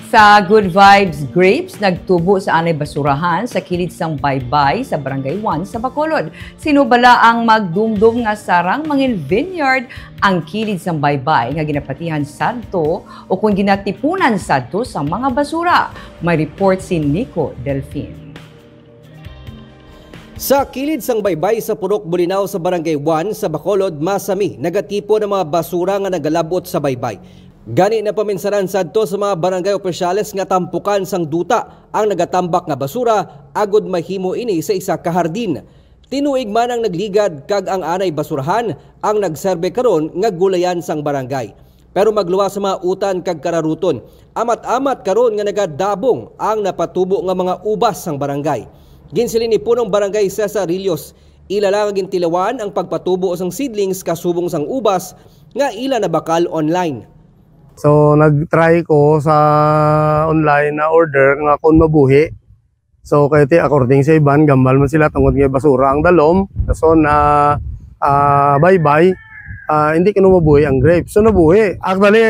Sa Good Vibes Grapes, nagtubo sa anay basurahan sa kilid sang Baybay sa Barangay 1 sa Bacolod. Sinubala ang magdumdum nga sarang mangin vineyard ang kilid sang Baybay nga ginapatihan sadto o kung ginatipunan sadto sa mga basura. May report si Nico Delfin. Sa kilid sang Baybay sa Purok Bulinaw sa Barangay 1 sa Bacolod, masami nagatipo ng mga basura nga nagalabot sa baybay. Gani na paminsaran sadto sa mga barangay opisyales nga tampukan sang duta ang nagatambak nga basura agod mahimo ini sa isa ka hardin. Tinuig man ang nagligad kag ang anay basurahan ang nagserbe karon nga gulayan sang barangay. Pero magluwas sa mga utan kag kararuton, amat-amat karon nga nagadabong ang napatubo nga mga ubas sang barangay. Ginsilin ni punong barangay Cesar Rillos, ila lang gintilawan ang pagpatubo sang seedlings kasubong sang ubas nga ila na bakal online. So nag-try ko sa online na order nga kung mabuhi. So kaya according sa iban, gambal man sila tungod nga basura ang dalom. So na baybay, hindi ko mabuhi ang grapes. So nabuhi. Actually,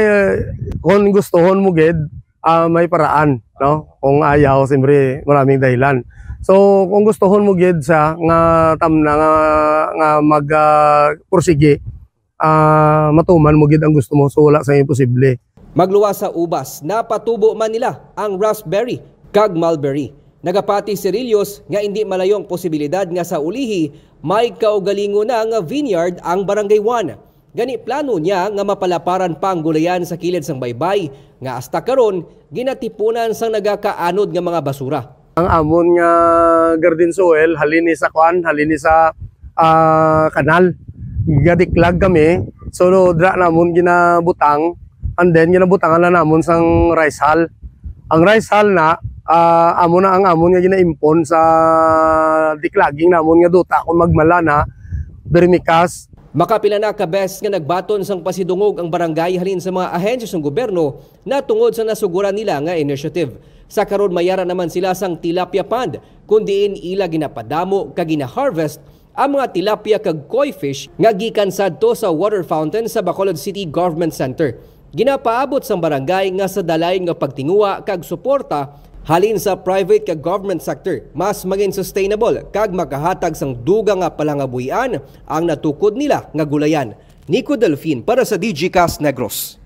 kung gustuhon mo gid, may paraan, no? Kung ayaw, siyempre maraming dahilan. So kung gustuhon mo gid sa nga tamna nga mag pursige, matuman mo gid ang gusto mo, so wala sa imposible. Magluwas sa ubas, napatubo man nila ang raspberry kag mulberry. Nagapati si Rillos nga hindi malayong posibilidad nga sa ulihi may kaugalingo na nga vineyard ang Barangay 1. Gani plano niya nga mapalaparan pa ang gulayan sa kilid sang baybay nga hasta karon ginatipunan sang nagakaanod nga mga basura. Ang amon nga garden soil halini sa kanal. Gadiklag kami, so dra namon ginabutang, and then ginabutangan na namon sang rice hull. Ang rice hull na amon nga ginaimpon sa diklaging namon nga duta kung magmala na vermicast. Makapila na kabes nga nagbaton sang pasidungog ang barangay halin sa mga ahensya ng gobyerno na tungod sa nasuguran nila nga initiative. Sa karon mayara naman sila sang tilapia pond, kundiin ila ginapadamo kag gina-harvest ang mga tilapia kag koi fish nga gikan sadto sa water fountain sa Bacolod City Government Center. Ginapaabot sa barangay nga sa dalay nga pagtinguha kag suporta halin sa private kag government sector mas maging sustainable kag makahatag sang dugang nga palangabuhian ang natukod nila nga gulayan. Nico Delfin para sa DGCast Negros.